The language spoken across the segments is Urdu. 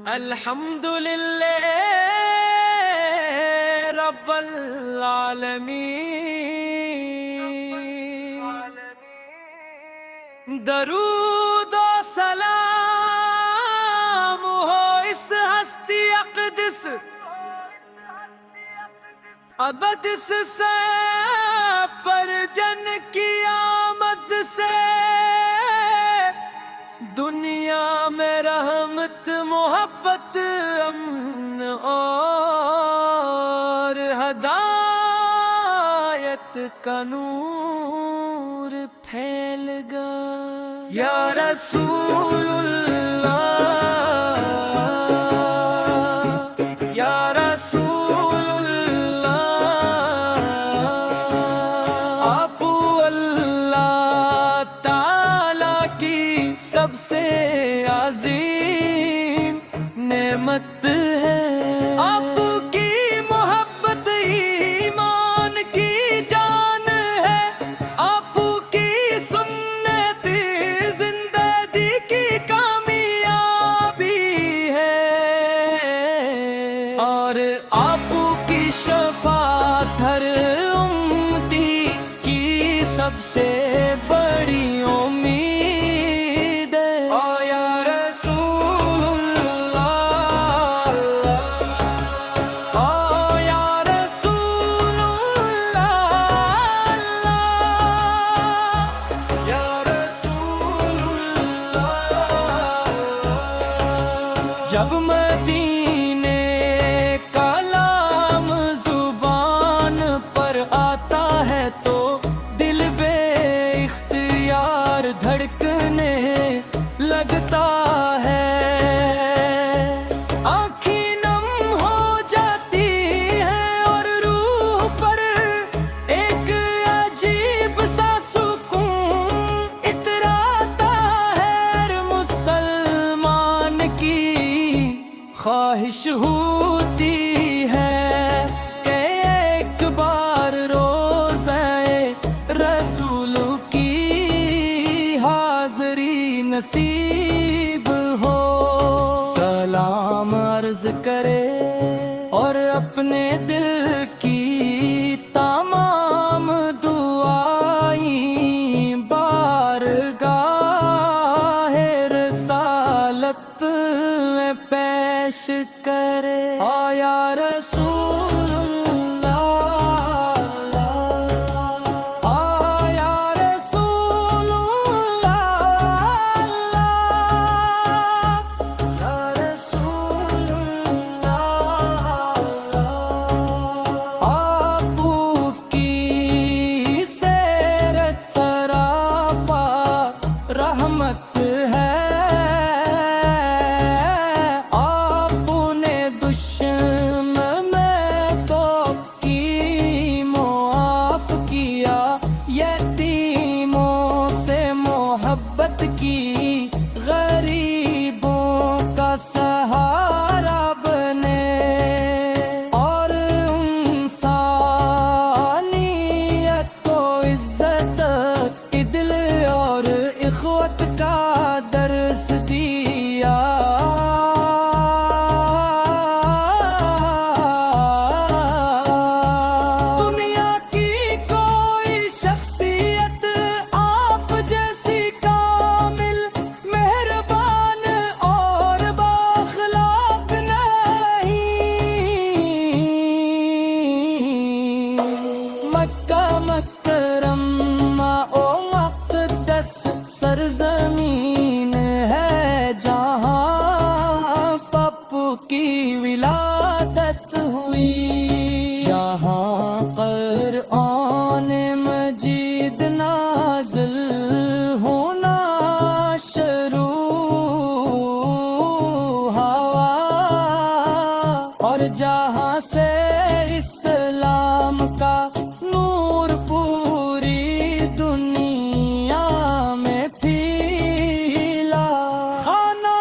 الحمدللہ رب العالمین، درود و سلام ہو اس ہستی اقدس ابدس سے پر جن کی آمد سے دنیا میں رحمت محبت امن اور ہدایت کا نور پھیل گیا یا رسول اللہ، یا رسول اللہ، آپ اللہ تعالی کی سب سے عظیم نعمت ہے، آپ کی محبت ایمان کی جان ہے، آپ کی سنت زندگی کی کامیابی ہے، اور آپ کی شفاعت ہر امتی کی سب سے بڑی امید ہے۔ او یا رسول اللہ، او یا رسول اللہ، یا رسول اللہ، جب مدینے کا نام زبان پر آتا ہے تو دل بے اختیار دھڑکنے لگتا ہے، آنکھیں نم ہو جاتی ہیں اور روح پر ایک عجیب سا سکون اتراتا ہے، ہر مسلمان کی خواہش ہوتی ہے کہ ایک بار روزہ رسول کی حاضری نصیب ہو، سلام عرض کرے اور اپنے دل کی تمام دعائیں بارگاہ رسالت میں پیش کرے۔ یا رسول اللہ، یا رسول اللہ، یا رسول اللہ، آپ کی سیرت سراپا رحمت ہے، آپ نے دشمن کو کی معاف کیا، یتیموں سے محبت کی، غریبوں کا سہارا بنے، اور انسانیت کو عزت عدل اور اخوت کا درس دیا، دنیا کی کوئی شخصیت آپ جیسی کامل مہربان اور بااخلاق نہیں، مکہ مکرمہ او مقدس سرزمین ہے جہاں پپو کی ولادت ہوئی، جہاں قرآن مجید نازل ہونا شروع ہوا، اور جہاں سے اسلام کا نور پوری دنیا میں پھیلا، خانہ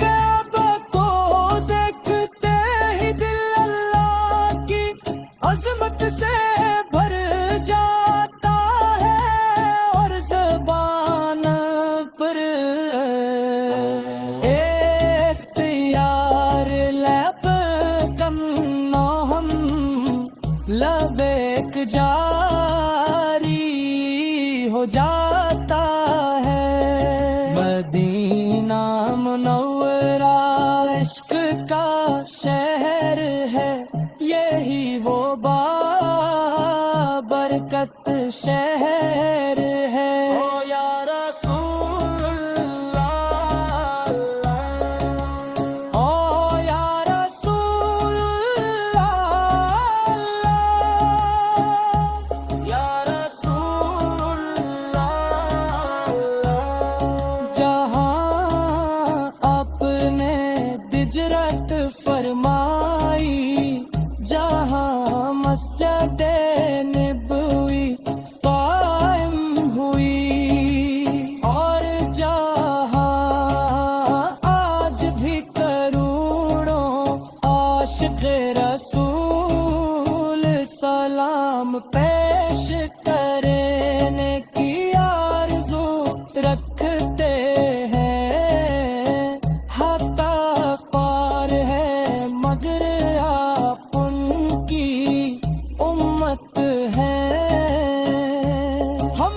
کعبہ کو دیکھتے ہی دل اللہ کی عظمت سے بھر جاتا ہے اور زبان پر اختیار لب کرنا ہم لب ایک جاری ہو جاتا ہے مدینہ منورہ عشق کا شہر ہے یہی وہ بابرکت شہر ہے او یا رسول اللہ او یا رسول اللہ یا رسول اللہ جہاں اپنے ہجرت فرمائی جہاں مسجد نبوی قائم ہوئی اور جہاں آج بھی کروڑوں عاشق رسول سلام پیش کرنے کی آرزو رکھتے ہیں پار ہے مگر آپ ان کی امت ہیں ہم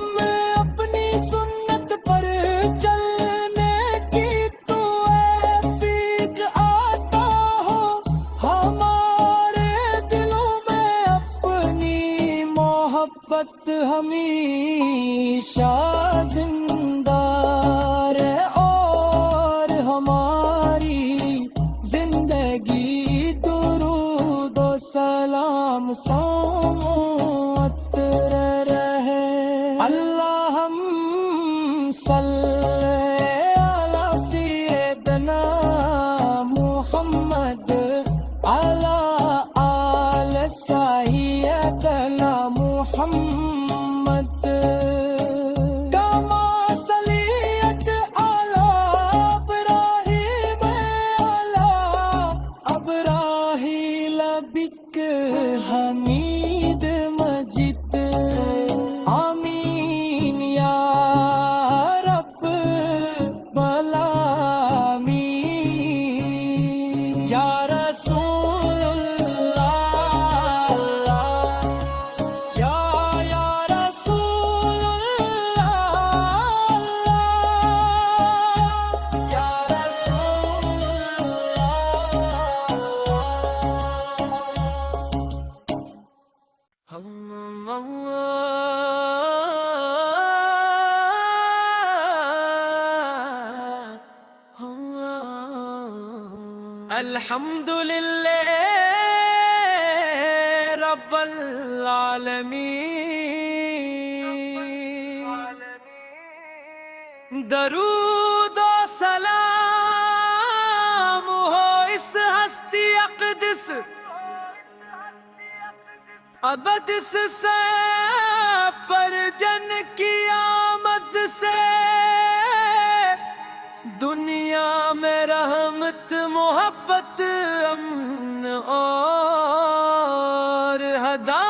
اپنی سنت پر چلنے کی تو اے فیق آتا ہو ہمارے دلوں میں اپنی محبت ہمیشہ زندہ رہے اور ہماری زندگی درود و سلام سوت رہے اللہم صلی علی سیدنا محمد علی آل سیدنا محمد کما صلیت علی ابراہیم علی ابراہیل بک حمید مجید آمین یا رب العالمین یا رسول اللہ یا رسول اللہ یا رسول الحمدللہ رب العالمین درود و سلام ہو اس ہستی اقدس ابدس سے پر جن کی آمد سے دنیا میں رحمت محبت امن اور ہدایت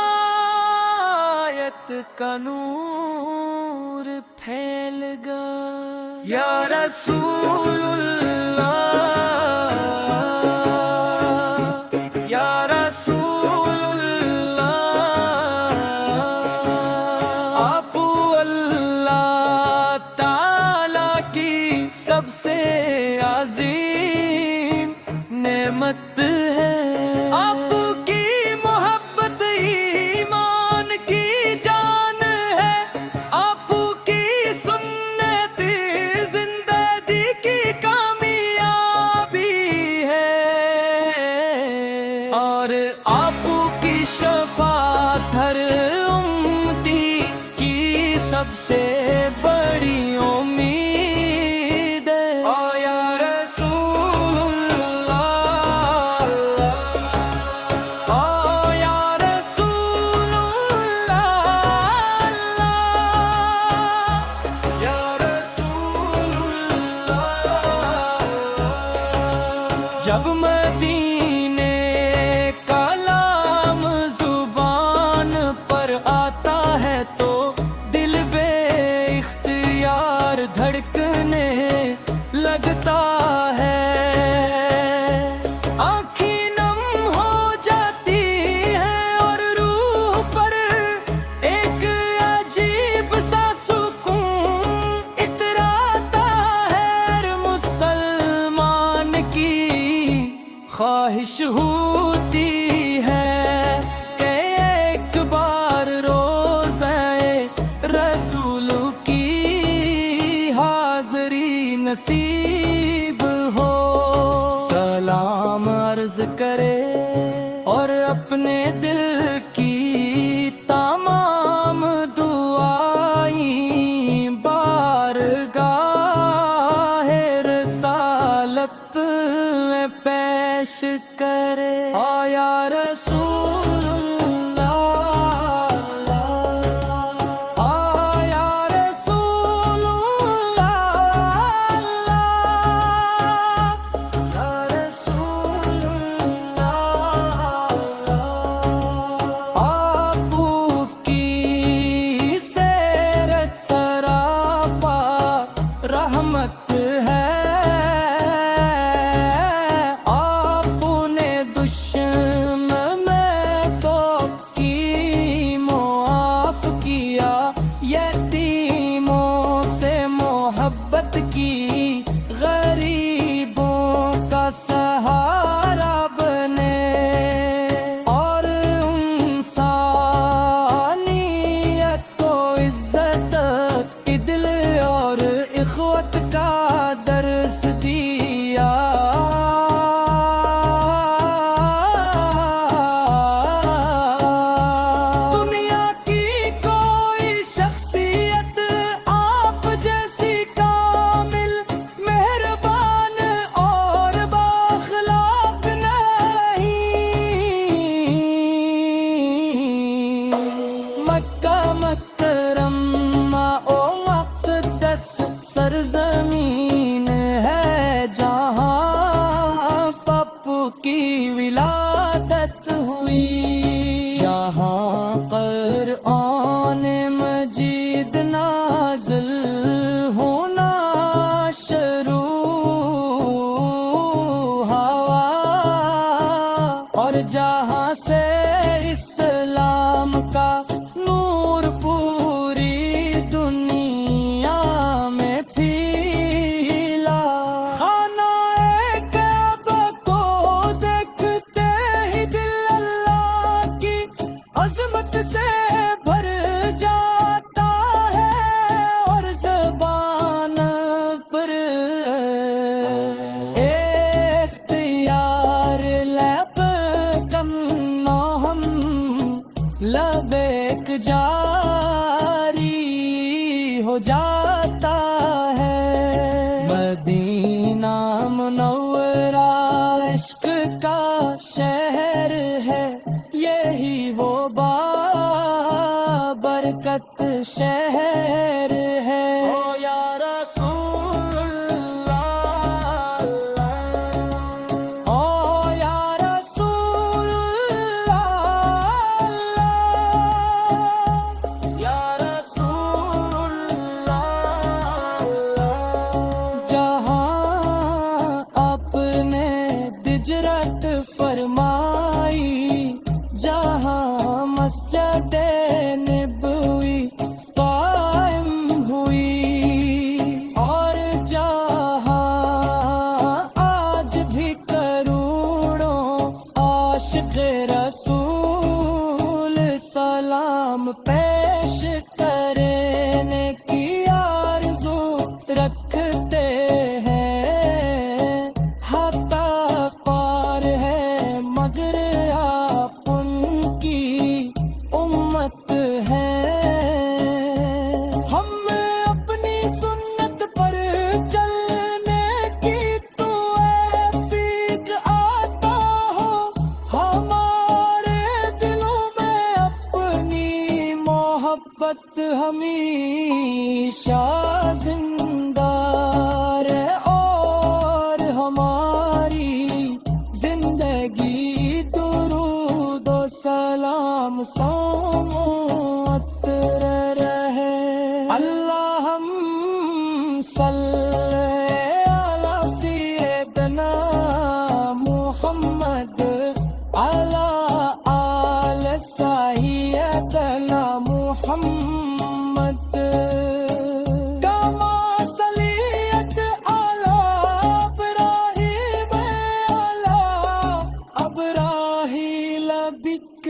کا نور پھیل گا یا رسول اللہ یا رسول اللہ آپ اللہ تعالی کی سب سے عظیم نعمت ہے آپ کی محبت ایمان کی جان ہے آپ کی سنت زندگی کی کامیابی ہے اور آپ کی شفاعت ہر امتی کی سب سے بڑی امید ہے او یا رسول اللہ او یا رسول اللہ یا رسول اللہ جب مدینے کا نام زبان نصیب ہو، سلام عرض کرے اور اپنے دل کی تمام دعائیں بارگاہ رسالت میں پیش کرے۔ آیا رسول اللہ، آیا رسول اللہ، یا رسول اللہ، آپ کی سیرت سراپا رحمت ہے، آپ نے دشمن کو کی معاف کیا، یتیموں سے محبت کی، غریبوں کا سہارا بنے، اور انسانیت کو عزت، عدل اور اخوت کا درس دیا۔ دنیا کی کوئی شخصیت آپ جیسی کامل، مہربان اور بااخلاق نہیں۔ مکہ مکرمہ او مقدس سرزمین ہے جہاں پاپو کی ولادت ہوئی، جہاں قرآن مجید نازل ہونا شروع ہوا، اور جہاں سے اسلام کا نور پوری دنیا میں پھیلا۔ خانہ کعبہ کو دیکھتے ہی دل اللہ کی عظمت سے بھر جاتا ہے، اور زبان پر اختیار لبیک اللہم لبیک جاری ہو جاتا ہے۔ مدینہ منورہ عشق کا شہر ہے، یہی وہ بابرکت شہر ہے۔ او یا رسول اللہ، او یا رسول اللہ، یا رسول اللہ۔ جہاں آپ نے ہجرت فرمائی، جہاں مسجد نبوی قائم ہوئی، اور جہاں آج بھی کروڑوں عاشق رسول سلام پیش کرنے کی آرزو رکھتے ہیں۔ حتّاقار ہے مگر آپ ان کی امت ہیں۔ ہم اپنی سنت پر چلنے کی تو اے فیق آتا ہو، ہمارے دلوں میں اپنی محبت ہمیشہ زندہ رہے، اور ہماری زندگی درود و سلام سمت رہے۔ اللہم صلی علی سیدنا محمد علی آل سیدنا محمد، کما صلیت علی ابراہیم علی ابراہیل بک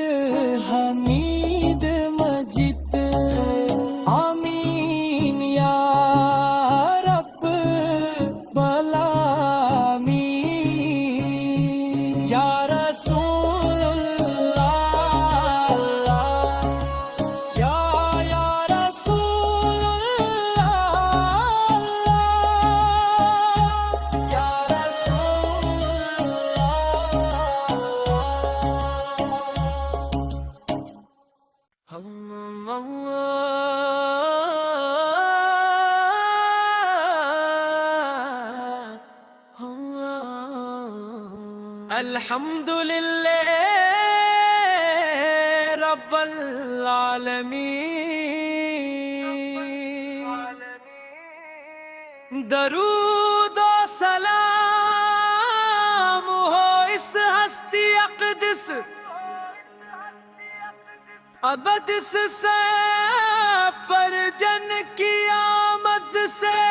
حمید مجید۔ آمین یا رب الحمدللہ رب العالمین، درود و سلام ہو اس ہستی اقدس ابدس سے پر جن کی آمد سے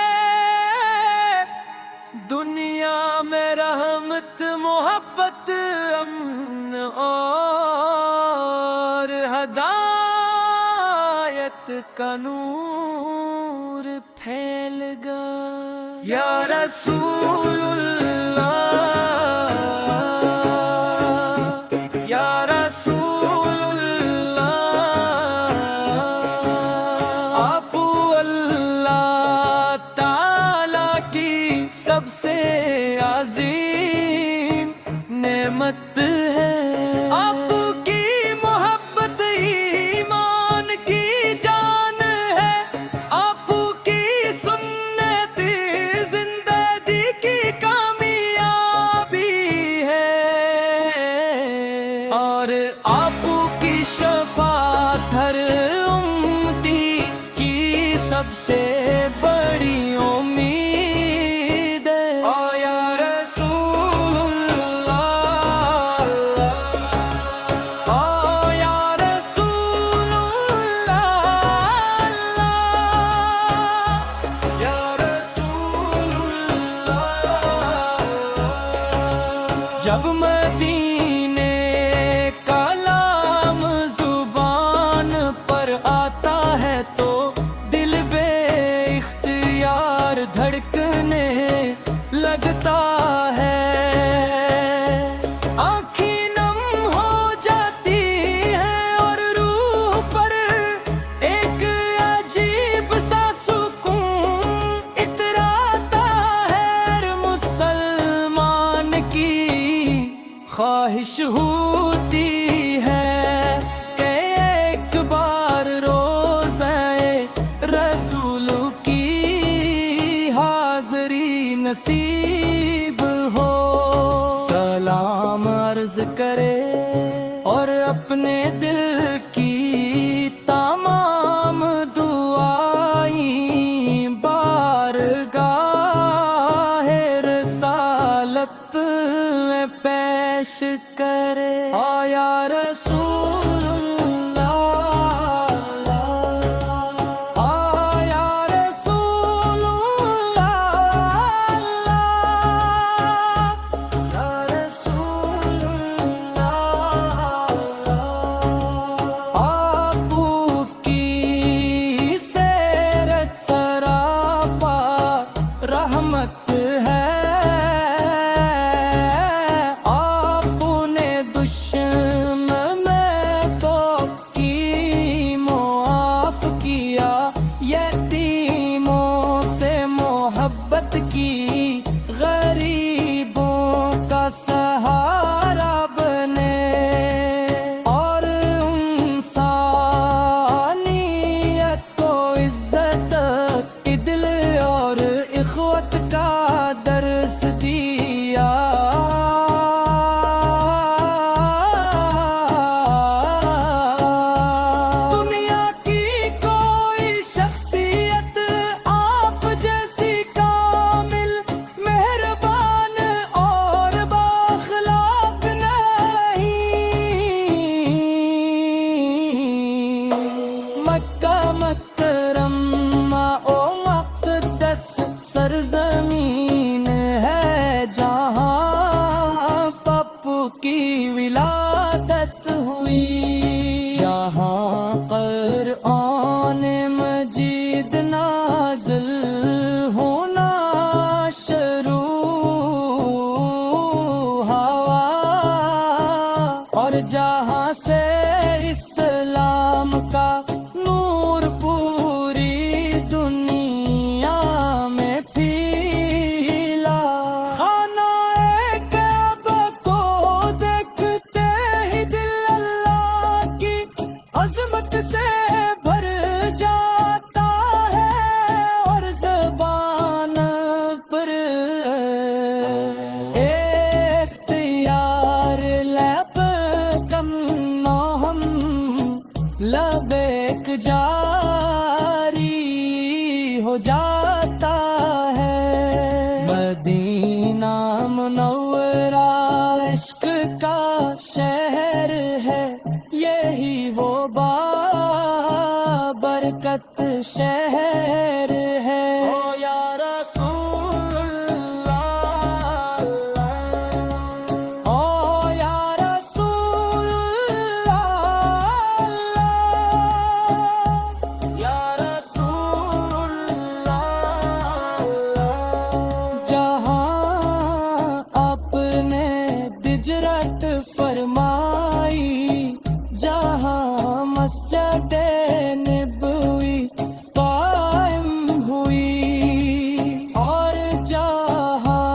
دنیا میں رحمت محبت امن اور ہدایت کا نور پھیل گیا یا رسول اللہ یا رسول اللہ، آپ اللہ تعالی کی سب سے عظیم نعمت ہے، آپ کی محبت ایمان کی جان ہے، آپ کی سنت زندگی کی کامیابی ہے، اور آپ کی شفاعت ہر امتی کی سب سے بڑی امید ہے۔ او یا رسول اللہ، او یا رسول اللہ، یا رسول اللہ، جب مدینے کا نام زبان پر آتا ہے تو دل بے اختیار دھڑکنے لگتا ہے، آنکھیں نم ہو جاتی ہیں اور روح پر ایک عجیب سا سکون اتراتا ہے، ہر مسلمان کی خواہش ہوتی ہے کہ ایک بار روزہ رسول کی حاضری نصیب ہو، سلام عرض کرے اور اپنے دل کی تمام دعائیں بارگاہ رسالت میں پیش کرے۔ یا رسول اللہ، یا رسول اللہ، یا رسول اللہ، آپ کی سیرت سراپا رحمت ہے، آپ نے دشمن کو کی معاف کیا، یتیموں سے محبت کی، غریبوں کا سہارا بنے، اور انسانیت کو عزت عدل اور اخوت کا درس دیا، دنیا کی کوئی شخصیت آپ جیسی کامل مہربان اور بااخلاق نہیں، مکہ مکرمہ او مقدس سرزمین ہے جہاں پپو کی ولادت ہوئی، جہاں قرآن مجید نازل ہونا شروع ہوا، اور جہاں سے اسلام کا نور پوری دنیا میں پھیلا، خانہ کعبہ کو دیکھتے ہی دل اللہ کی عظمت سے بھر جاتا ہے اور زبان پر اختیار لب کرنا ہم لبیک جاری ہو جاتا ہے مدینہ منورہ عشق کا شہر ہے یہی وہ بابرکت شہر ہے او یا رسول اللہ او یا رسول اللہ یا رسول اللہ جہاں اپنے ہجرت فرمائی جہاں مسجد نبوی قائم ہوئی اور جہاں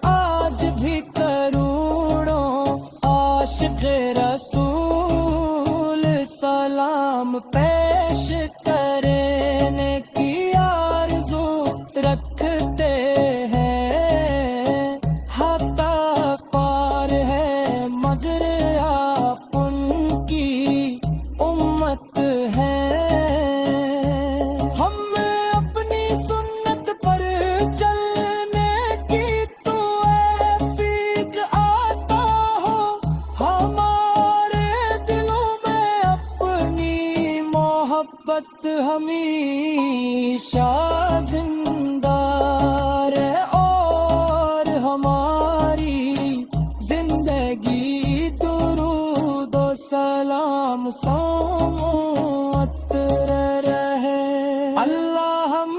آج بھی کروڑوں عاشق رسول سلام پیش کرنے کی آرزو رکھتے ہیں ہمیشہ زندہ رہے اور ہماری زندگی درود و سلام سمت رہے اللہم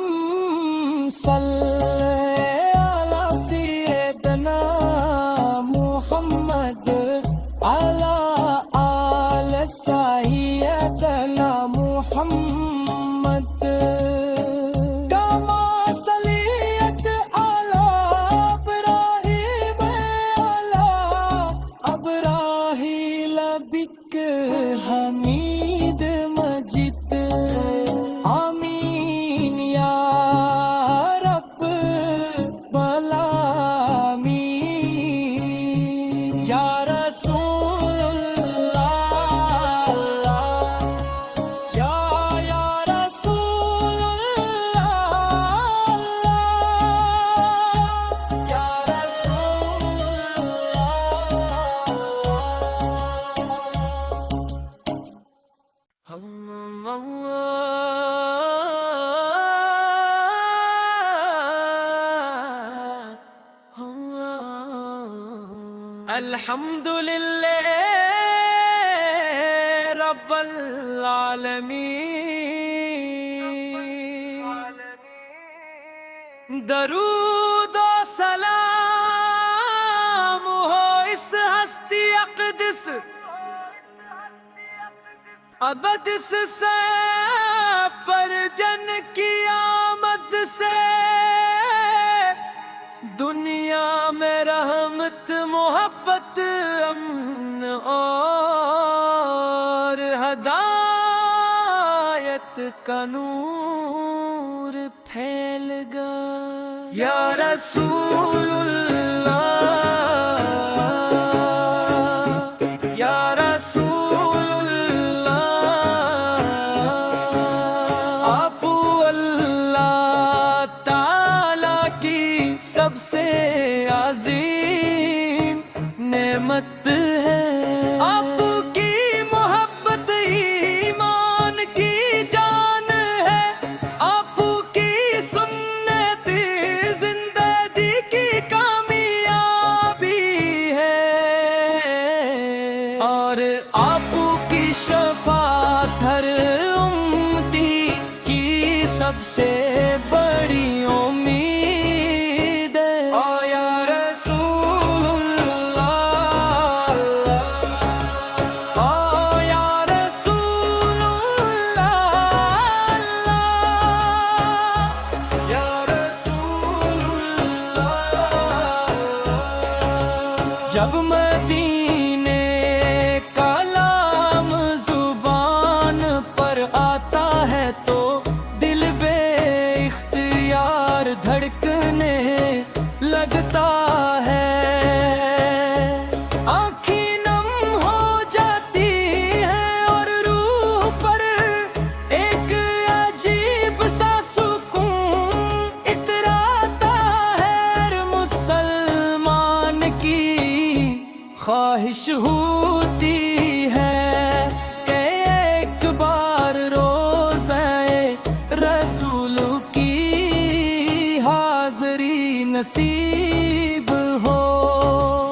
صلی علی سیدنا محمد علی آل سیدنا محمد کما صلیت علی ابراہیم علی ابراہیل بک حمید مجید آمین یا رب العالمین یا رسول اللہ یا رسول اللہ یا رسول الحمدللہ رب العالمین درود و سلام ہو اس ہستی اقدس ابدس سے پر جن کی آمد سے دنیا میں رحمت محبت امن اور ہدایت کا نور پھیل گیا یا رسول اللہ یا رسول اللہ آپ اللہ تعالی کی سب سے عظیم نعمت ہے آپ کی محبت ایمان کی جان ہے آپ کی سنت زندگی کی کامیابی ہے اور آپ کی شفاعت ہر امتی کی سب سے بڑی امید ہے او یا رسول اللہ او یا رسول اللہ یا رسول اللہ جب مدینے کا نام زبان نصیب ہو،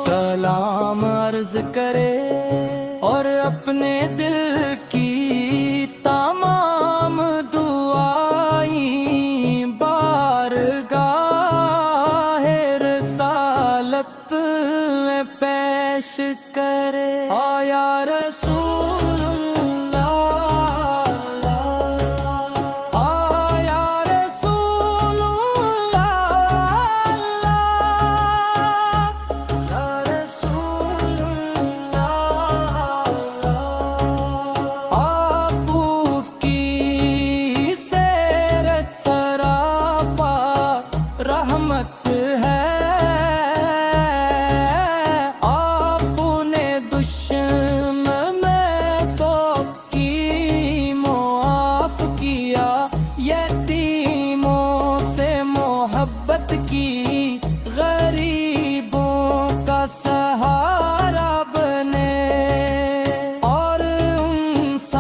سلام عرض کرے اور اپنے دل کی تمام دعائیں بارگاہ رسالت میں پیش کرے۔ آیا رسول اللہ، آیا رسول اللہ، یا رسول اللہ، آپ کی سیرت سراپا رحمت ہے، آپ نے دشمن کو کی معاف کیا، یتیموں سے محبت کی، غریبوں کا سہارا بنے، اور انسانیت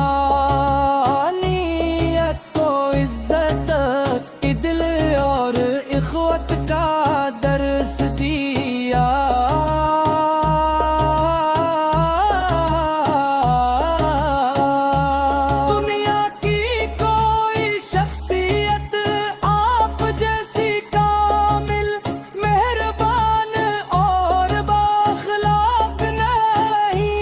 کو عزت، عدل اور اخوت کا درس دیا۔ دنیا کی کوئی شخصیت آپ جیسی کامل، مہربان اور بااخلاق نہیں۔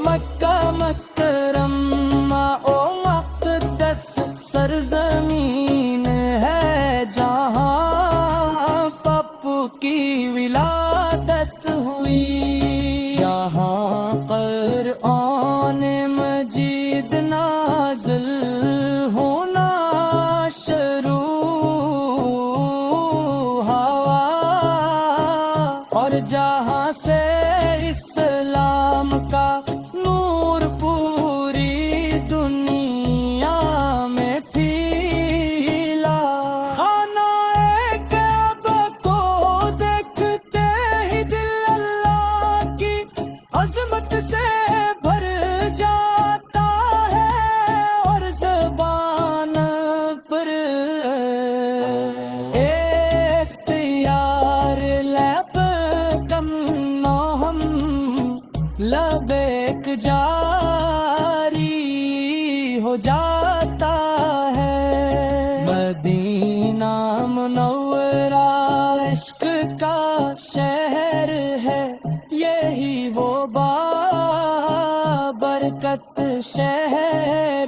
مکہ مکرمہ او مقدس سرزمین ہے جہاں پاپو کی ولادت ہوئی، جہاں قرآن مجید نازل ہونا شروع ہوا، اور جہاں سے اسلام کا نور پوری دنیا میں پھیلا۔ خانہ کعبہ کو دیکھتے ہی دل اللہ کی عظمت سے بھر جاتا ہے، اور زبان پر اختیار لبیک اللہم لبیک جاری ہو جاتا ہے۔ مدینہ منورہ عشق کا شہر ہے، یہی وہ بابرکت شہر